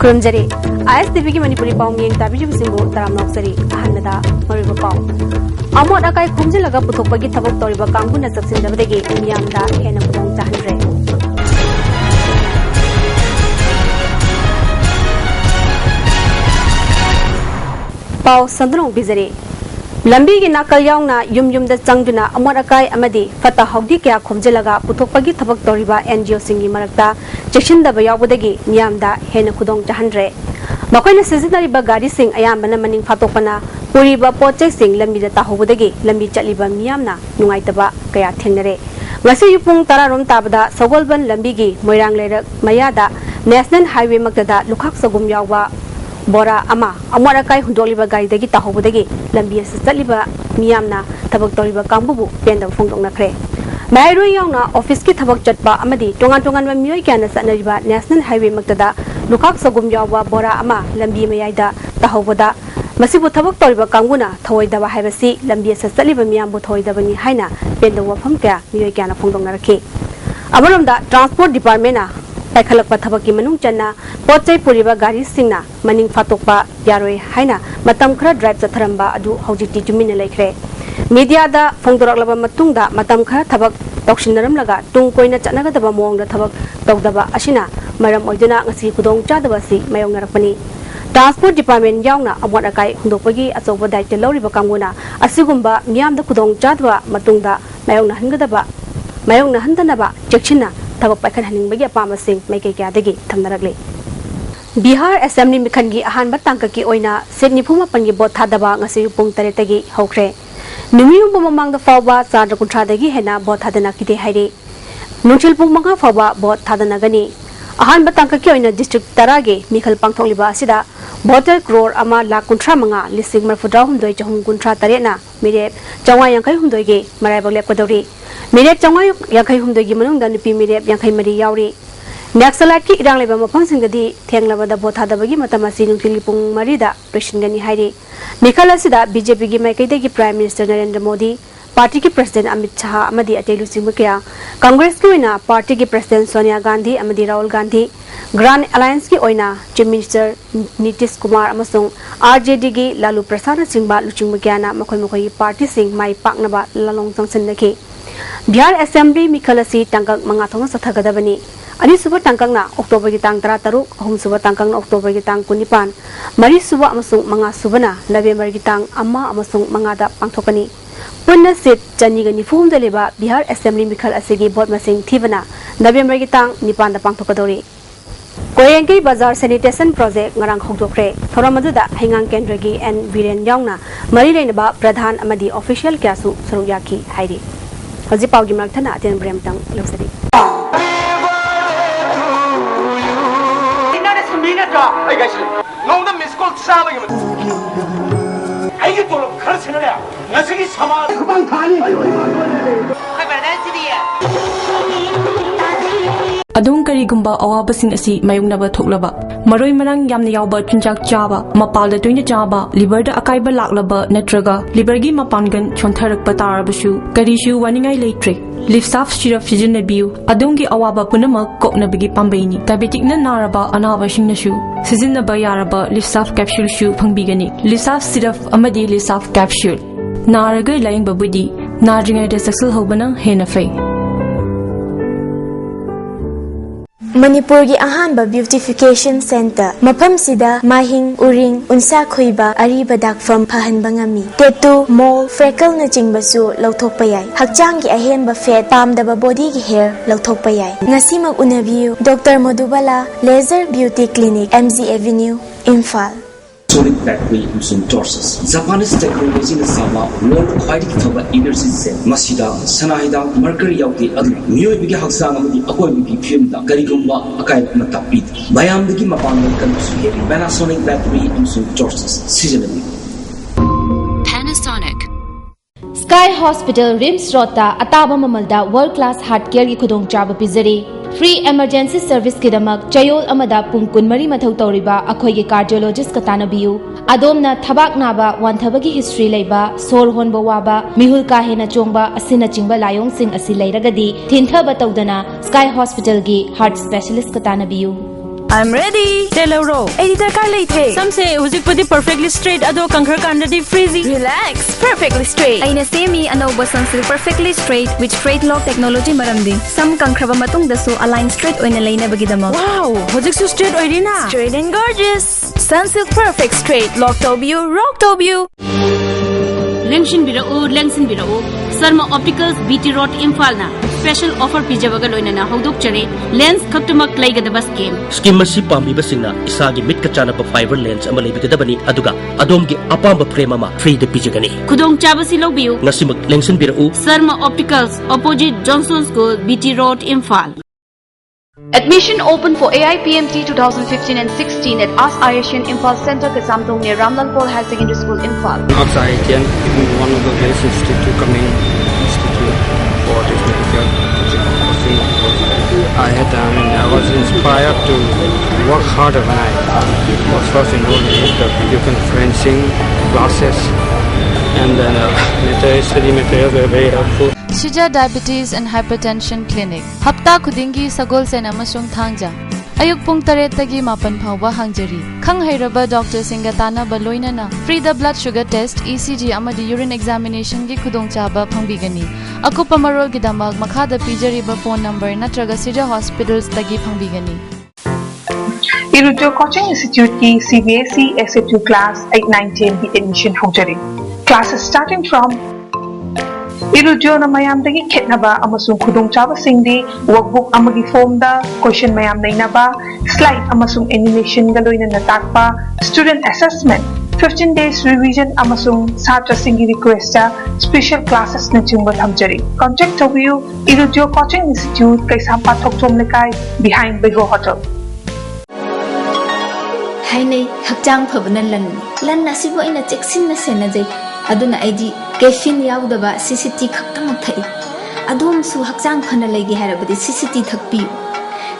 खुरमजरी ISTV की मणिपुरी पाव मियंग ताबिजु सिंबो तराम नौसरी अहनदा मरुबा पाव Amod acai खुमजिलगा पुथोकपगी थबक तौरिबा कांगुना सक्सिनदबदगी मियामदा हेना खुदोंग चाहनरे पाव संदरों बिजरे लंबी की नाकल यावना युम चंगदुना अमोद अकाई अमदी फता हौदी क्या खुमजिलगा पुथोकपगी थबक तौरिबा NGO सिंगी मरक्ता चेक्सिनदबा यावबदगी मियामदा हेना खुदोंग चाहनरे मखोइना सिजिनरिबा गाड़ी सिंग अयामबना मनिंग फातोकपना पुरीबा पोचे सिंग लंबीदा ताहोबदगी लंबी चलिबा मियामना नुंगाइतबा कया थेंगनरे ngasi yupung tararom tabada sogolban lambigi moirang lerak mayada national highway maktada lukhak sagum yawba bora ama amora kai hundoliba gari dagi tahobudagi lambi asaliba miyamna thabak toriba kambubu pendam phongdong nakhre mairo yawna office ki thabak chatpa amadi tongan ba miyoi kyana sanariba national highway maktada lukhak sagum yawba bora ama lambi mayaida tahoboda masibu thabak toriba kanguna thoidaba haibasi lambi asaliba miyambu thoidabani haina pendam wafam kya miyoi kyana phongdong narakhe amalomda transport department na paikhalakpa thabaki manung channa pochai puriba gari singna maning fatokpa yaroi haina matam khara drive chatharamba adu hojiti jumina laikre media da phongdoraklaba matungda matam khara thabak toksinnaram laga tung koina chanaga daba mongda thabak tawdaba asina maram oiduna ngasi kudong chadaba si mayong narakpani transport department yauna amot akai hundopagi achoba daite loriba kanguna asigumba miyamda kudong chadwa matungda mayong nahangadaba mayong nahandanaba chekchina थबक पैखन हनिंगबगी अपामसिंग मैके क्यादगी थमनरगले Bihar assembly मिखनगी अहानबा तांककी ओइना seat निफुमा पंगी बोट थादबा ngasi पुंग तरेतगी हौख्रे निमियुम बममांगदा फावबा चार कुंथ्रादगी हेना बोट थादना किते हाइरे नुचिल पुंग मंगा फावबा बोट थादनागनी अहानबा तांककी ओइना डिस्ट्रिक्ट तरागे मिखल पांगथोलिबा असिदा भोटर क्रोर अमा लाख कुंथ्रा मंगा लिसिंग मरफुदा हुमदोय चहुम कुंथ्रा तरेना मिरेप चौवा यांखै हुमदोयगे मरायबग लेपदौरी मिरेप चौवा यांखै हुमदोयगी मनुंगदा नुपी मिरेप यांखै मरी यावरी नक्सलाइट की इरांग लेबा मफमसिंगदी थेंगलबदा बोथादबगी मतमासी नुंथिलि पुंग मरीदा प्रेसिडेंटगनी हाइरे मिखल असिदा बीजेपी की माइकैदगी prime minister Narendra Modi party की प्रेसिडेंट अमित शाह अमदी अतेलु सिंगकया कांग्रेस की ओइना पार्टी की प्रेसिडेंट सोनिया गांधी अमदी राहुल गांधी ग्रांड अलायंस की ओइना चीफ मिनिस्टर नीतीश कुमार अमसुंग आरजेडी की लालू प्रसाद सिंहबा लुचिंगमक्याना मखोय मखोय पार्टी सिंह माइ पाकनबा लालोंग संसननखे बिहार असेंबली मिखलसी तंगक मंगा थोंग सथगदबनी अनि सुबह तंगकना अक्टोबर की तांग 13 अहम सुबह तंगकना अक्टोबर की तांग 19 मरी सुबह अमसुंग मंगा सुबना नवेंबर की तांग अम्मा अमसुंग मंगादा पांगथोकनी पुन्ना सीट चनीगा निफुम दलेबा बिहार असेंबली मिखल असेगी बोट मसिंग थीबना नवेंबर की तांग 9 दा पांगथोकदोरी कोयंगी बाजार sanitation project ngarang hogdokre thoramadu hingang kendra gi and viren yaungna mari leinaba pradhan amadi official kyasu saruyaki hairi hoji pawgi makthana aten brem tang losari inare samina ta ai gashi nongda miss call saba gi ai gi tolo khar chenala ngasigi sama khbang thani ai bada sidiya adung karigumba awabasing asi mayungnaba thoklaba maroi marang yamna yawba chunjak chaba mapalda toina chaba liver da akaiba laklaba natraga liver gi mapangan chontharakpa tarabasu karishu waningai leitre lifsaf syrup sijinabiu adungi awaba punama koknabagi pambaini diabetic na naraba anaba singnasu sijinaba yaraba lifsaf capsule shu phangbigani lifsaf syrup amadi lifsaf capsule naraga laing babudi narjingai da successful hobana hena fai Manipur की अहानबा beautification centre मफम सिदा माहिंग उरिंग उनसा खुइबा अरीबा दाकफम फहनबा ngami टेटू मोल फ्रेकल न चिंगबसु लौथोकपा याय हकचांग की अहेनबा फेट पामदबा बॉडी की हेयर लौथोकपा याय ngasimak unabiu doctor Madhubala laser beauty clinic MG avenue Imphal Sonic battery using torches. Japanese technology na sama world quality thaba energy set. Masida sanahida mercury yauti adu miyoi bigi haksang amadi akoi bigi film da karigumba akai matapit. Bayam bigi mapangal kan usuri Panasonic battery using torches. Seasonally. Panasonic. Sky Hospital Rims Rota Ataba Mamalda World Class Heart Care ki khudong chaba pizari. Free emergency service kidamak chayol amada pungkun mari mathau tawriba akhoi ge cardiologist ka tanabiu adomna thabak naba wanthabagi history leiba sor honba waba mihul ka hena chongba asina chingba layong sing asi leiragadi thinthaba tawdana Sky Hospital gi heart specialist ka tanabiu I'm ready. Teloro. Editor car late. Some say hujik pudi perfectly straight ado kankhar kandadi freezy. Relax. Perfectly straight. Aina semi anauba sunsilk perfectly straight with straight lock technology maramdi. Some kankraba matung dasu align straight oina leina bagidama. Wow, hujik su straight oirina. Straight and gorgeous. Sunsilk perfect straight. Lock tobio, rock tobio. Lengshin birao. Sarma Opticals BT Road Imphalna special offer pijabaga loinana hodok chare lens khaktumak laigadaba scheme. Scheme masi pamibasingna isagi mit kachana pa fiber lens ama lebigadabani aduga adomgi apamba frame ama free de pijagani. Khudong chabasi lobiu. Ngasimak lengsin birao. Sarma Opticals opposite Johnson School BT Road Imphal. Admission open for AIPMT 2015 and 16 at As Asian Imphal Center, Kasamtong near Ramlalpur High Secondary School, Imphal. As IITN, one of the best institute coming institute for technical coaching. I was inspired to work harder when I was first enrolled in the video conferencing classes, and then study materials were very helpful. Shija Diabetes and Hypertension Clinic. Hapta Kudingi Sagol Sena Masung Thangja. Ayuk pung taret tagi mapan phawa hangjari. Khang hairaba Dr. Singatana Baloina na. Free the blood sugar test, ECG amadi urine examination gi khudong chaba phangbigani. Aku pamarol gidamag makhada pijariba phone number natraga Shija Hospitals tagi phangbigani. Irujo Coaching Institute ki CBSE SA2 class 8-9-10 ki admission hangjari. Classes starting from Irujo na mayam dagi kitnaba amasung khudong chaba singdi workbook amagi form da question mayam nainaba slide amasung animation galoy na natakpa student assessment 15 days revision amasung satra singi request special classes na chungba thamjari. Contact you Irujo Coaching Institute kaisapa thokchom lekai behind Bego Hotel. Hainai hakjang phabanan lan nasibo ina cheksin na senajai aduna ID caffeine yaudaba CCT khaktamak thai adom su hakjang phana legi harabadi CCT thakpi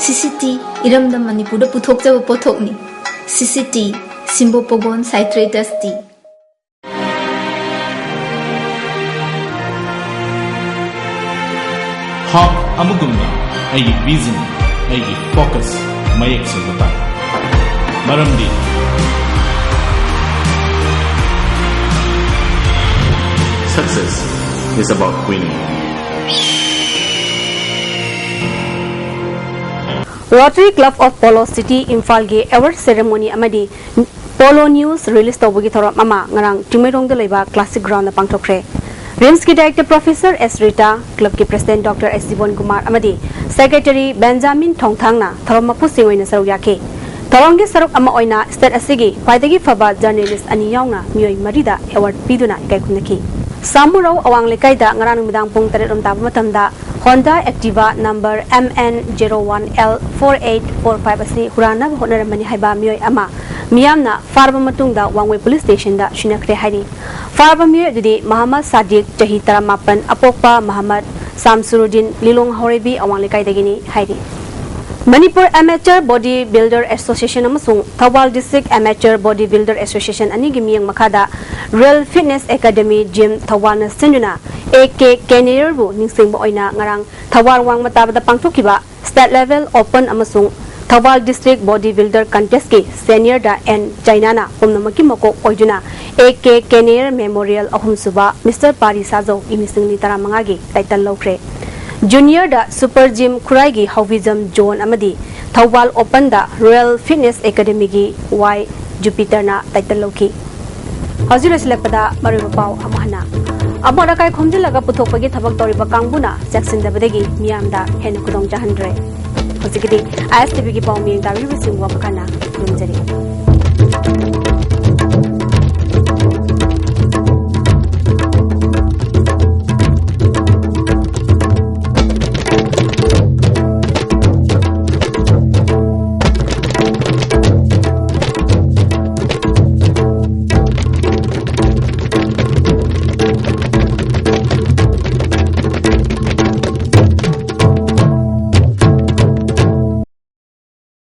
CCT iramda Manipur da puthokjaba pothokni CCT Simbopogon citratus tea. Hawk amugumna aigi vision aigi focus mayak sabata maramdi success is about winning. Rotary Club of Polo City Imphal ge award ceremony amadi Polo News release tawagi thoram ama ngarang Timirong de leba classic ground na pangthokre. RIMS ki Director Professor S. Rita, Club ki President Dr. S. Sibon Kumar amadi Secretary Benjamin Thongthang na thoram mapu singoy na saruk yake. Thoram ge saruk ama oina state asigi paidagi faba journalist ani yauna miyoi marida award piduna ikai kunaki. Samurau awang lekai da ngarang midang pung tarit tab matamda Honda Activa number MN01L4845 asi hurana honaramani haiba miyoi ama miyamna farba matungda wangwei police station da shinakre hairi farba miyoi dudi Muhammad Sadiq jahi 18 apokpa Muhammad Samsuruddin Lilong Horebi awang lekai dagini hairi Manipur Amateur Bodybuilder Association amasung Thawal District Amateur Bodybuilder Association ani gi miyang makada Real Fitness Academy Gym Thawal na sinduna AK Kenner bu ningsing bo oina ngarang Thawal wang matabada pangthukiba state level open amasung Thawal District Bodybuilder Contest ki senior da and Jainana pomnamaki mako oijuna AK Kenner Memorial ahumsuba Mr. Pari Sajo imising ni taramanga gi title lokre Junior da Super Gym Kuraigi Hovism Zone amadi Thawal Open da Royal Fitness Academy gi Y Jupiter na title loki Hazira silapada mariba pau amahana Amora kai khomjilaga puthokpagi thabak toriba kangbuna Jackson dabadagi miyamda henu kudong jahandre Hozikidi ISTV ki pau miyang da review singwa makana rumjari